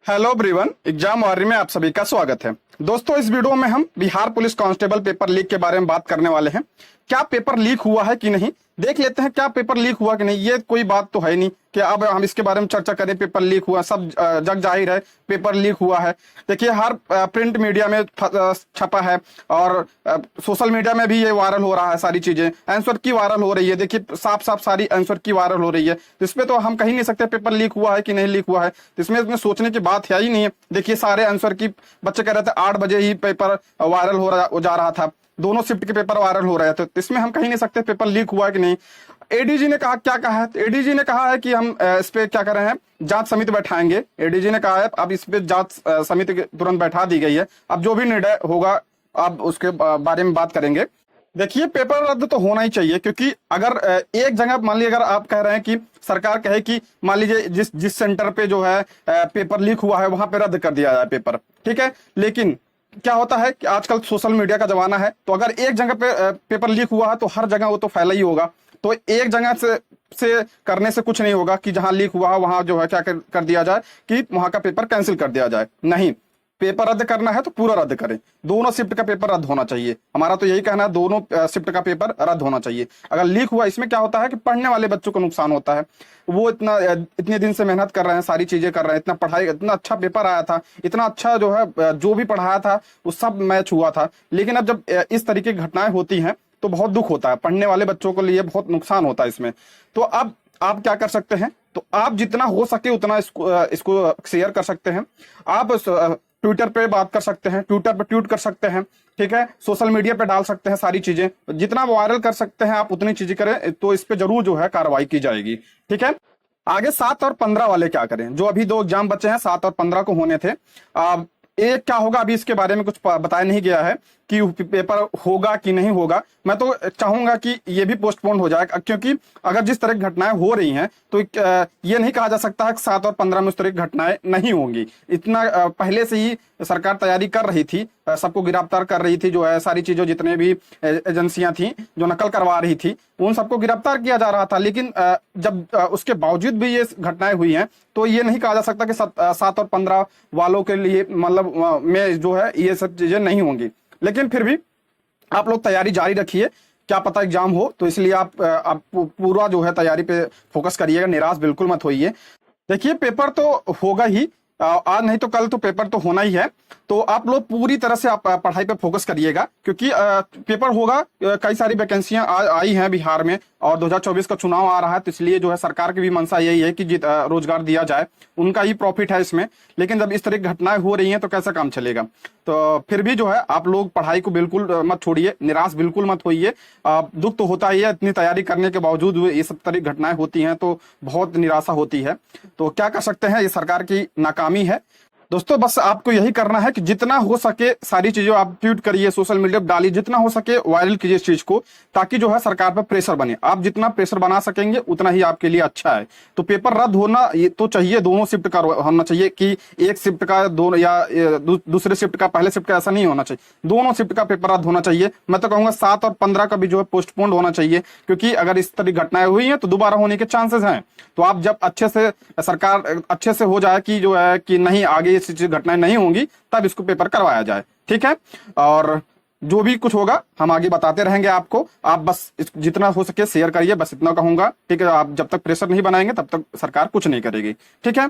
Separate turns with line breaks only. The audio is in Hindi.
हेलो एवरीवन, एग्जाम वॉरियर में आप सभी का स्वागत है। दोस्तों, इस वीडियो में हम Bihar police constable paper leak के बारे में बात करने वाले हैं। क्या पेपर लीक हुआ है कि नहीं, देख लेते हैं क्या पेपर लीक हुआ कि नहीं। ये कोई बात तो है नहीं कि अब हम इसके बारे में चर्चा करें। पेपर लीक हुआ, सब जग जाहिर है पेपर लीक हुआ है। देखिए, हर प्रिंट मीडिया में छपा है और सोशल मीडिया में भी ये वायरल हो रहा है। सारी चीजें आंसर की वायरल हो रही है। देखिए, साफ साफ सारी आंसर की वायरल हो रही है। तो इसमें तो हम कही नहीं सकते पेपर लीक हुआ है कि नहीं लीक हुआ है। तो इसमें सोचने की बात है ही नहीं है। देखिए, सारे आंसर की बच्चे कह रहे थे 8 बजे ही पेपर वायरल हो जा रहा था। दोनों शिफ्ट के पेपर वायरल हो रहे थे। तो इसमें हम कहीं नहीं सकते पेपर लीक हुआ है कि नहीं। एडीजी ने कहा, क्या कहा है? एडीजी ने कहा है कि हम इस पे क्या कर रहे हैं, जांच समिति बैठाएंगे। एडीजी ने कहा है अब इस पे जांच समिति तुरंत बैठा दी गई है। अब जो भी निर्णय होगा अब उसके बारे में बात करेंगे। देखिए, पेपर रद्द तो होना ही चाहिए, क्योंकि अगर एक जगह मान लीजिए, अगर आप कह रहे हैं कि सरकार कहे कि मान लीजिए जिस सेंटर पे जो है पेपर लीक हुआ है वहां पे रद्द कर दिया जाए पेपर, ठीक है। लेकिन क्या होता है कि आजकल सोशल मीडिया का जमाना है, तो अगर एक जगह पे पेपर लीक हुआ है तो हर जगह वो तो फैला ही होगा। तो एक जगह से करने से कुछ नहीं होगा कि जहां लीक हुआ है वहां जो है क्या कर दिया जाए कि वहां का पेपर कैंसिल कर दिया जाए। नहीं, पेपर रद्द करना है तो पूरा रद्द करें। दोनों शिफ्ट का पेपर रद्द होना चाहिए। हमारा तो यही कहना है, दोनों शिफ्ट का पेपर रद्द होना चाहिए। अगर लीक हुआ, इसमें क्या होता है कि पढ़ने वाले बच्चों को नुकसान होता है। वो इतने दिन से मेहनत कर रहे हैं, सारी चीजें कर रहे हैं, इतना पढ़ाई, इतना अच्छा पेपर आया था, इतना अच्छा जो है जो भी पढ़ाया था वो सब मैच हुआ था। लेकिन अब जब इस तरीके की घटनाएं होती हैं तो बहुत दुख होता है, पढ़ने वाले बच्चों के लिए बहुत नुकसान होता है इसमें। तो अब आप क्या कर सकते हैं, तो आप जितना हो सके उतना इसको शेयर कर सकते हैं। आप ट्विटर पे बात कर सकते हैं, ट्विटर पे ट्वीट कर सकते हैं, ठीक है। सोशल मीडिया पे डाल सकते हैं सारी चीजें। जितना वायरल कर सकते हैं आप उतनी चीजें करें, तो इस पे जरूर जो है कार्रवाई की जाएगी, ठीक है। आगे 7 और 15 वाले क्या करें? जो अभी 2 एग्जाम बचे हैं, 7 और 15 को होने थे। एक क्या होगा अभी इसके बारे में कुछ बताया नहीं गया है कि पेपर होगा कि नहीं होगा। मैं तो चाहूंगा कि ये भी पोस्टपोन हो जाए, क्योंकि अगर जिस तरह की घटनाएं हो रही हैं तो ये नहीं कहा जा सकता है कि 7 और 15 में उस तरह की घटनाएं नहीं होंगी। इतना पहले से ही सरकार तैयारी कर रही थी, सबको गिरफ्तार कर रही थी। जो है सारी चीजों, जितने भी एजेंसियां थी जो नकल करवा रही थी, उन सबको गिरफ्तार किया जा रहा था। लेकिन जब उसके बावजूद भी ये घटनाएं हुई हैं तो ये नहीं कहा जा सकता कि 7 और 15 वालों के लिए मतलब में जो है ये सब चीजें नहीं होंगी। लेकिन फिर भी आप लोग तैयारी जारी रखिए, क्या पता एग्जाम हो। तो इसलिए आप पूरा जो है तैयारी पे फोकस करिएगा, निराश बिल्कुल मत होइए। देखिए, पेपर तो होगा ही, आज नहीं तो कल तो पेपर तो होना ही है। तो आप लोग पूरी तरह से आप पढ़ाई पे फोकस करिएगा, क्योंकि पेपर होगा। कई सारी वैकेंसियां आई हैं बिहार में और 2024 का चुनाव आ रहा है। तो इसलिए जो है सरकार की भी मंशा यही है कि रोजगार दिया जाए, उनका ही प्रॉफिट है इसमें। लेकिन जब इस तरह की घटनाएं हो रही हैं तो कैसा काम चलेगा? तो फिर भी जो है आप लोग पढ़ाई को बिल्कुल मत छोड़िए, निराश बिल्कुल मत होइए। दुख तो होता ही है, इतनी तैयारी करने के बावजूद ये सब तरह की घटनाएं होती हैं तो बहुत निराशा होती है। तो क्या कर सकते हैं, ये सरकार की नाकामी है। दोस्तों, बस आपको यही करना है कि जितना हो सके सारी चीजों आप ट्वीट करिए, सोशल मीडिया पर डालिए, जितना हो सके वायरल कीजिए इस चीज को, ताकि जो है सरकार पर प्रेशर बने। आप जितना प्रेशर बना सकेंगे उतना ही आपके लिए अच्छा है। तो पेपर रद्द होना ये तो चाहिए, दोनों शिफ्ट का होना चाहिए कि एक शिफ्ट का दोनों या दूसरे शिफ्ट का पहले शिफ्ट का, ऐसा नहीं होना चाहिए। दोनों शिफ्ट का पेपर रद्द होना चाहिए। मैं तो कहूंगा 7 और 15 का भी जो है पोस्टपोन्ड होना चाहिए, क्योंकि अगर इस तरह घटनाएं हुई हैं तो दोबारा होने के चांसेस हैं। तो आप जब अच्छे से सरकार अच्छे से हो जाए कि जो है कि नहीं आगे घटनाएं नहीं होंगी, तब इसको पेपर करवाया जाए, ठीक है। और जो भी कुछ होगा हम आगे बताते रहेंगे आपको। आप बस जितना हो सके शेयर करिए, बस इतना कहूंगा, ठीक है। आप जब तक प्रेशर नहीं बनाएंगे तब तक सरकार कुछ नहीं करेगी, ठीक है।